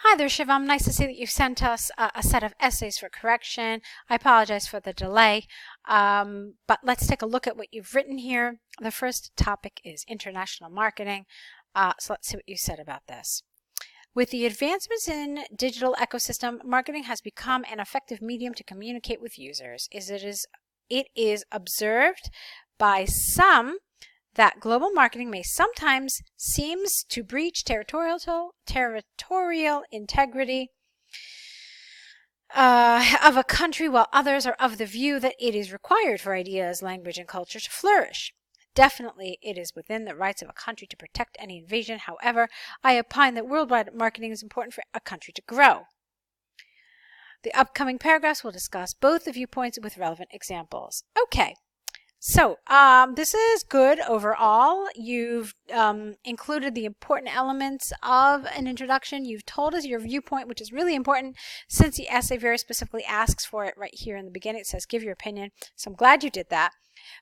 Hi there, Shivam. Nice to see that you've sent us a set of essays for correction. I apologize for the delay, but let's take a look at what you've written here. The first topic is international marketing. So let's see what you said about this. With the advancements in digital ecosystem, marketing has become an effective medium to communicate with users. It is observed by some that global marketing may sometimes seems to breach territorial integrity of a country, while others are of the view that it is required for ideas, language, and culture to flourish. Definitely, it is within the rights of a country to protect any invasion. However, I opine that worldwide marketing is important for a country to grow. The upcoming paragraphs will discuss both the viewpoints with relevant examples. Okay. So this is good overall. You've included the important elements of an introduction. You've told us your viewpoint, which is really important since the essay very specifically asks for it right here in the beginning. It says, give your opinion. So I'm glad you did that.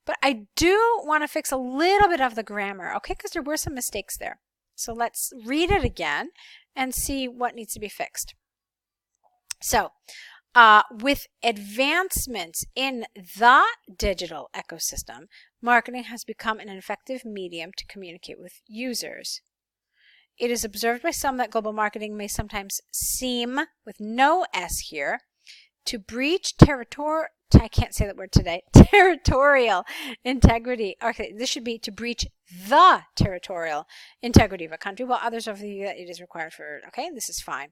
But I do want to fix a little bit of the grammar, okay, because there were some mistakes there. So let's read it again and see what needs to be fixed. So, with advancements in the digital ecosystem, marketing has become an effective medium to communicate with users. It is observed by some that global marketing may sometimes seem, with no S here, to breach I can't say that word today, territorial integrity. Okay, this should be to breach the territorial integrity of a country, while others are the view that it is required for, okay, this is fine.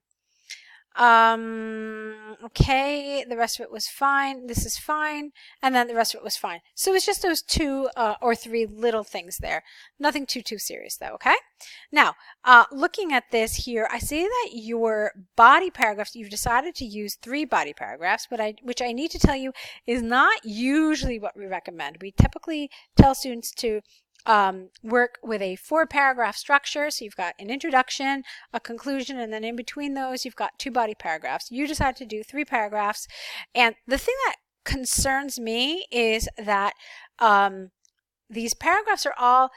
Okay, the rest of it was fine. This is fine. And then the rest of it was fine. So it's just those two or three little things there. Nothing too serious though, okay? Now, looking at this here, I see that your body paragraphs, you've decided to use 3 body paragraphs, which I need to tell you is not usually what we recommend. We typically tell students to work with a 4-paragraph structure. So you've got an introduction, a conclusion, and then in between those you've got 2 body paragraphs. You decided to do 3 paragraphs, and the thing that concerns me is that these paragraphs are all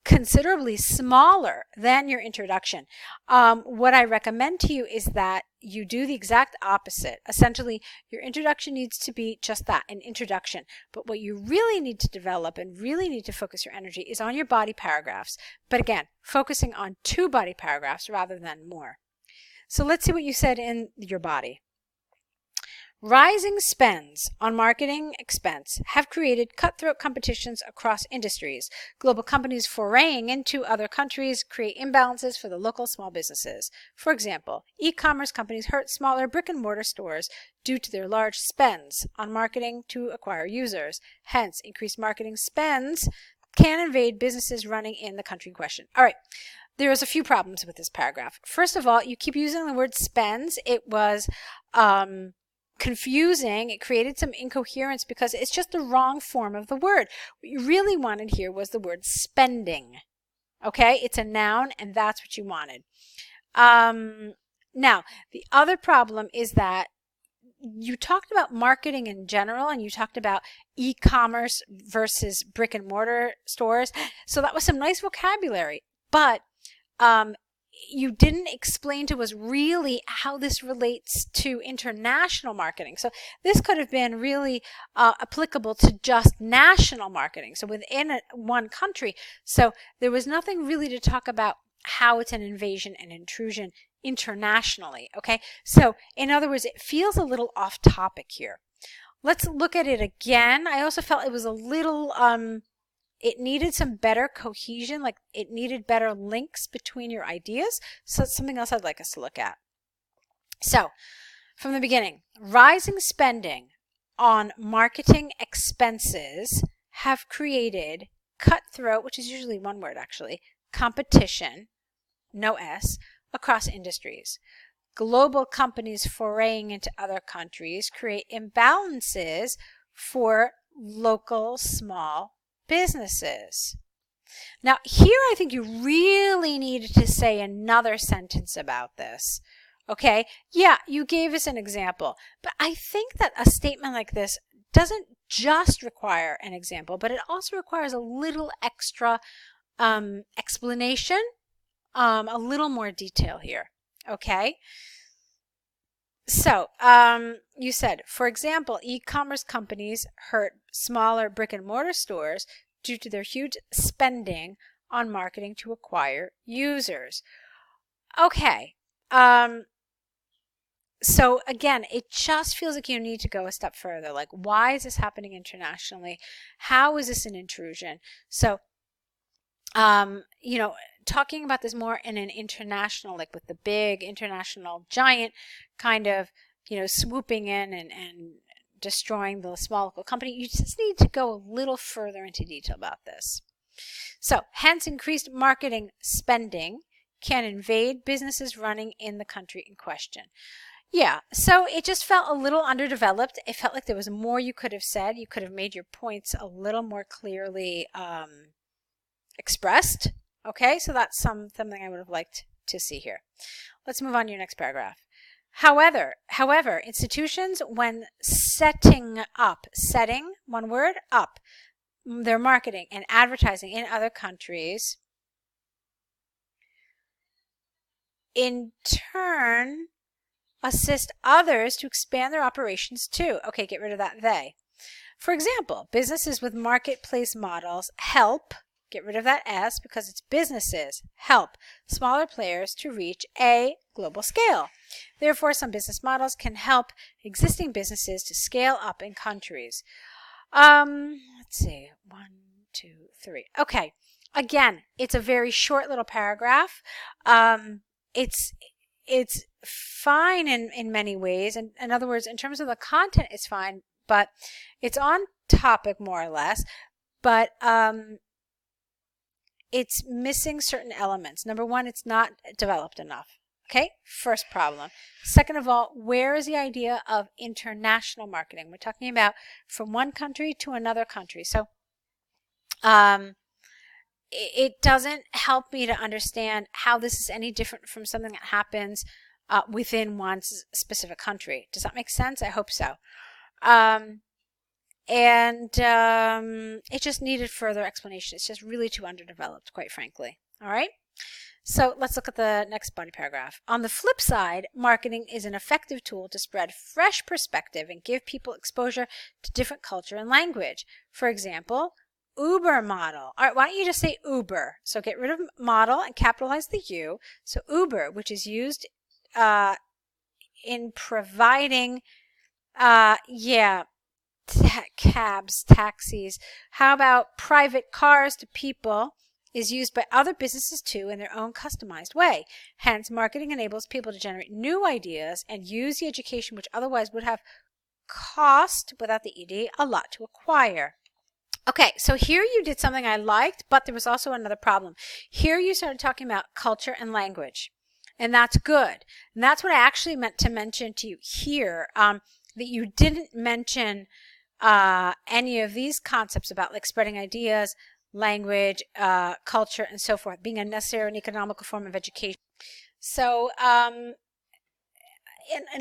considerably smaller than your introduction. What I recommend to you is that you do the exact opposite. Essentially, your introduction needs to be just that, an introduction. But what you really need to develop and really need to focus your energy is on your body paragraphs. But again, focusing on 2 body paragraphs rather than more. So let's see what you said in your body. Rising spends on marketing expense have created cutthroat competitions across industries. Global companies foraying into other countries create imbalances for the local small businesses. For example, e-commerce companies hurt smaller brick-and-mortar stores due to their large spends on marketing to acquire users. Hence, increased marketing spends can invade businesses running in the country in question. All right. There's a few problems with this paragraph. First of all, you keep using the word spends. It was confusing. It created some incoherence because it's just the wrong form of the word. What you really wanted here was the word spending. Okay, it's a noun, and that's what you wanted. Now, the other problem is that you talked about marketing in general, and you talked about e-commerce versus brick and mortar stores. So that was some nice vocabulary, but you didn't explain to us really how this relates to international marketing. So this could have been really applicable to just national marketing, so within one country. So there was nothing really to talk about how it's an invasion and intrusion internationally, okay? So in other words, it feels a little off topic here. Let's look at it again. I also felt it was a little it needed some better cohesion, like it needed better links between your ideas. So that's something else I'd like us to look at. So from the beginning, rising spending on marketing expenses have created cutthroat, which is usually one word actually, competition, no S, across industries. Global companies foraying into other countries create imbalances for local small businesses. Now here I think you really needed to say another sentence about this. Okay, yeah, you gave us an example, but I think that a statement like this doesn't just require an example, but it also requires a little extra explanation, a little more detail here. Okay. So, you said, for example, e-commerce companies hurt smaller brick and mortar stores due to their huge spending on marketing to acquire users. Okay. So again, it just feels like you need to go a step further. Like, why is this happening internationally? How is this an intrusion? So, you know, talking about this more in an international, like with the big international giant kind of, you know, swooping in and destroying the small local company, you just need to go a little further into detail about this. So, hence increased marketing spending can invade businesses running in the country in question. Yeah, so it just felt a little underdeveloped. It felt like there was more you could have said. You could have made your points a little more clearly expressed. Okay, so that's something I would have liked to see here. Let's move on to your next paragraph. However, institutions, when setting, one word, up, their marketing and advertising in other countries, in turn, assist others to expand their operations too. Okay, get rid of that they. For example, businesses with marketplace models help, get rid of that S because it's businesses, help smaller players to reach a global scale. Therefore, some business models can help existing businesses to scale up in countries. Let's see, 1, 2, 3. Okay, again, it's a very short little paragraph. It's fine in many ways. And in other words, in terms of the content, it's fine, but it's on topic more or less. But it's missing certain elements. Number one, it's not developed enough. Okay, first problem. Second of all, where is the idea of international marketing? We're talking about from one country to another country. So it doesn't help me to understand how this is any different from something that happens within one specific country. Does that make sense? I hope so. It just needed further explanation. It's just really too underdeveloped, quite frankly. All right? So let's look at the next body paragraph. On the flip side, marketing is an effective tool to spread fresh perspective and give people exposure to different culture and language. For example, Uber model. All right, why don't you just say Uber? So get rid of model and capitalize the U. So Uber, which is used in providing, cabs, taxis. How about private cars to people is used by other businesses too in their own customized way. Hence, marketing enables people to generate new ideas and use the education which otherwise would have cost, without the ED, a lot to acquire. Okay, so here you did something I liked, but there was also another problem. Here you started talking about culture and language, and that's good. And that's what I actually meant to mention to you here, that you didn't mention any of these concepts about like spreading ideas, language, culture, and so forth, being a necessary and economical form of education. So in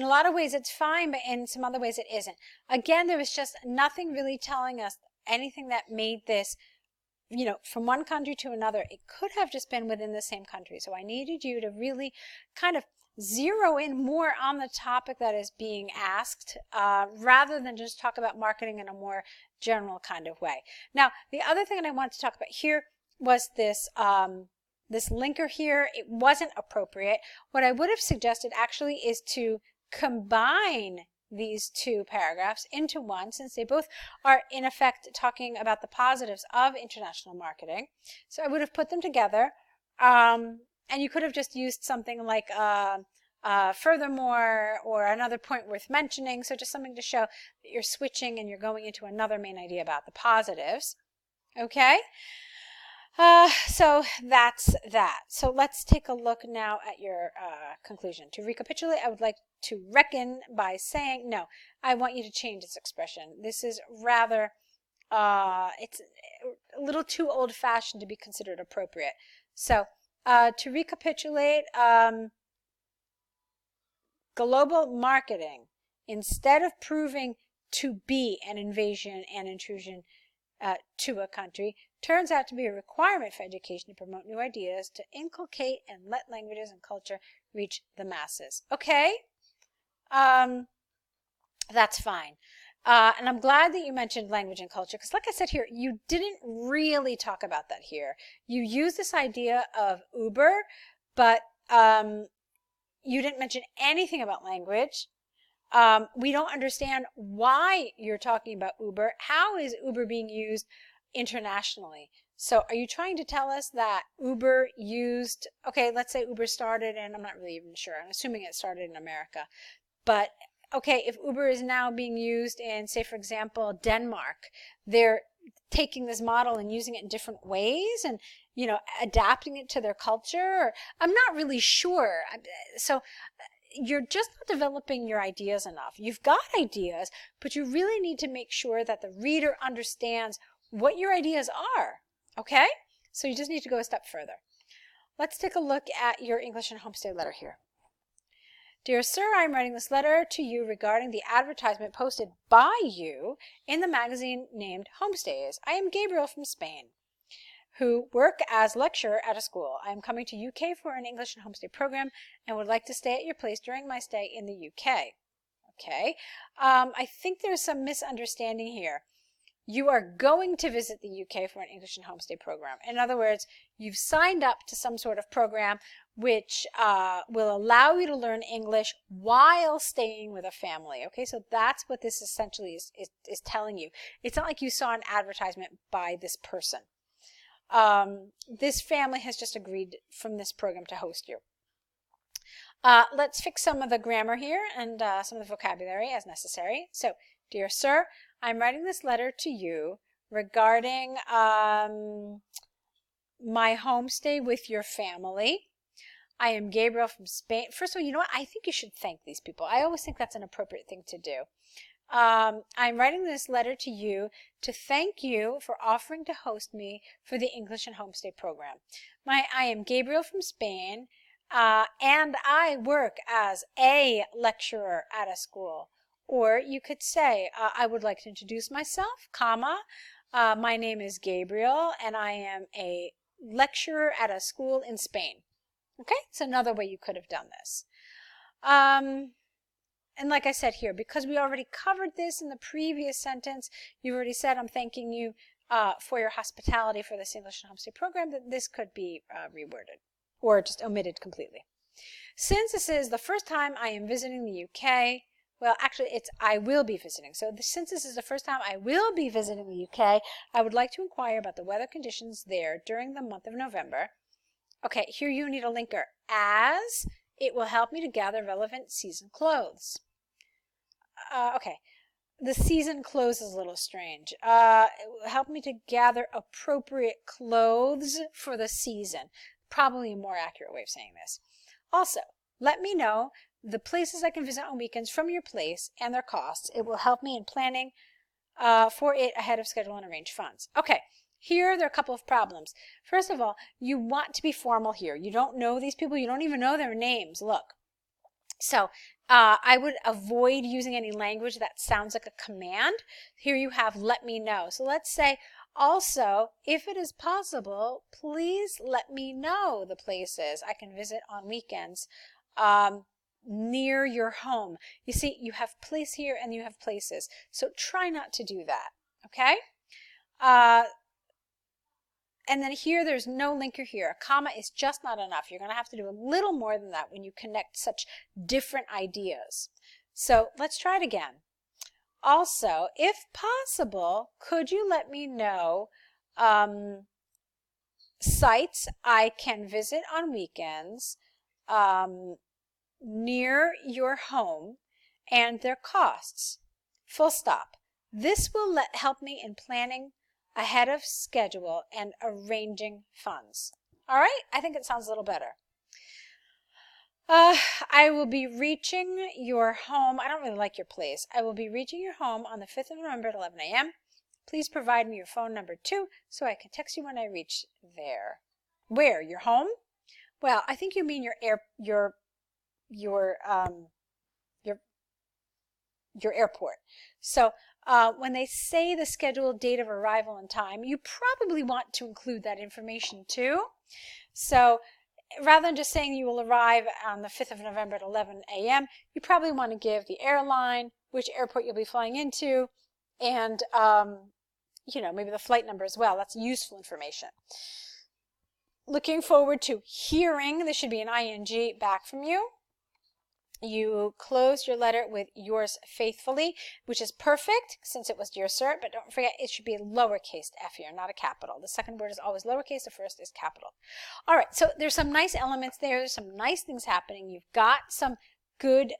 a lot of ways it's fine, but in some other ways it isn't. Again, there was just nothing really telling us anything that made this, you know, from one country to another. It could have just been within the same country. So I needed you to really kind of zero in more on the topic that is being asked, rather than just talk about marketing in a more general kind of way. Now, the other thing that I want to talk about here was this this linker here. It wasn't appropriate. What I would have suggested actually is to combine these two paragraphs into one, since they both are in effect talking about the positives of international marketing. So I would have put them together, and you could have just used something like furthermore, or another point worth mentioning, so just something to show that you're switching and you're going into another main idea about the positives. Okay? So that's that. So let's take a look now at your conclusion. To recapitulate, I would like to reckon by saying, no, I want you to change this expression. This is rather, it's a little too old-fashioned to be considered appropriate. So to recapitulate, global marketing, instead of proving to be an invasion and intrusion to a country, turns out to be a requirement for education to promote new ideas, to inculcate and let languages and culture reach the masses. Okay? That's fine. And I'm glad that you mentioned language and culture, because like I said here, you didn't really talk about that here. You used this idea of Uber, but you didn't mention anything about language. We don't understand why you're talking about Uber. How is Uber being used internationally? So are you trying to tell us that Uber used, okay, let's say Uber started, and I'm not really even sure. I'm assuming it started in America. But okay, if Uber is now being used in, say, for example, Denmark, they're taking this model and using it in different ways and, you know, adapting it to their culture. I'm not really sure. So you're just not developing your ideas enough. You've got ideas, but you really need to make sure that the reader understands what your ideas are. Okay? So you just need to go a step further. Let's take a look at your English and Homestay letter here. Dear Sir, I am writing this letter to you regarding the advertisement posted by you in the magazine named Homestays. I am Gabriel from Spain, who work as lecturer at a school. I am coming to UK for an English and Homestay program and would like to stay at your place during my stay in the UK. Okay, I think there's some misunderstanding here. You are going to visit the UK for an English and Homestay program. In other words, you've signed up to some sort of program which will allow you to learn English while staying with a family. Okay, so that's what this essentially is telling you. It's not like you saw an advertisement by this person. This family has just agreed from this program to host you. Let's fix some of the grammar here and some of the vocabulary as necessary. So, dear sir, I'm writing this letter to you regarding my homestay with your family. I am Gabriel from Spain. First of all, you know what? I think you should thank these people. I always think that's an appropriate thing to do. I'm writing this letter to you to thank you for offering to host me for the English and Homestay program. I am Gabriel from Spain, and I work as a lecturer at a school. Or you could say, I would like to introduce myself, comma, my name is Gabriel, and I am a lecturer at a school in Spain. Okay, so another way you could have done this. And like I said here, because we already covered this in the previous sentence, you've already said I'm thanking you for your hospitality for this English and Homestay program, that this could be reworded or just omitted completely. Since this is the first time I am visiting the UK, well, actually, it's I will be visiting. So since this is the first time I will be visiting the UK, I would like to inquire about the weather conditions there during the month of November. Okay, here you need a linker, as it will help me to gather relevant season clothes. Okay, the season clothes is a little strange. It will help me to gather appropriate clothes for the season. Probably a more accurate way of saying this. Also, let me know the places I can visit on weekends from your place and their costs. It will help me in planning for it ahead of schedule and arrange funds. Okay, here there are a couple of problems. First of all, you want to be formal here. You don't know these people. You don't even know their names. Look. So I would avoid using any language that sounds like a command. Here you have let me know. So let's say also, if it is possible, please let me know the places I can visit on weekends near your home. You see, you have place here and you have places. So try not to do that, okay? And then here, there's no linker here. A comma is just not enough. You're going to have to do a little more than that when you connect such different ideas. So let's try it again. Also, if possible, could you let me know sites I can visit on weekends near your home and their costs? Full stop. This will help me in planning ahead of schedule and arranging funds. All right, I think it sounds a little better. I will be reaching your home. I don't really like your place. I will be reaching your home on the 5th of November at 11 a.m. Please provide me your phone number too, so I can text you when I reach there. Where? Your home? Well, I think you mean your airport. So when they say the scheduled date of arrival and time, you probably want to include that information too. So rather than just saying you will arrive on the 5th of November at 11 a.m., you probably want to give the airline, which airport you'll be flying into, and maybe the flight number as well. That's useful information. Looking forward to hearing, this should be an ing, back from you. You closed your letter with yours faithfully, which is perfect since it was Dear Sir, but don't forget it should be a lowercase f here, not a capital. The second word is always lowercase, the first is capital. All right, so there's some nice elements there. There's some nice things happening. You've got some good,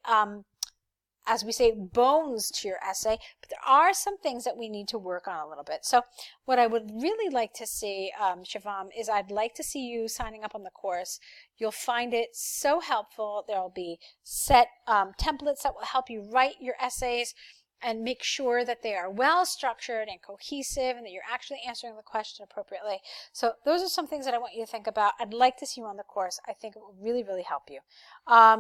as we say, bones to your essay, but there are some things that we need to work on a little bit. So what I would really like to see, Shivam, is I'd like to see you signing up on the course. You'll find it so helpful. There'll be set templates that will help you write your essays and make sure that they are well structured and cohesive and that you're actually answering the question appropriately. So those are some things that I want you to think about. I'd like to see you on the course. I think it will really, really help you.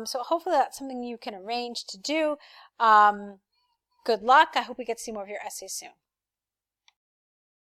So hopefully that's something you can arrange to do. Good luck. I hope we get to see more of your essays soon.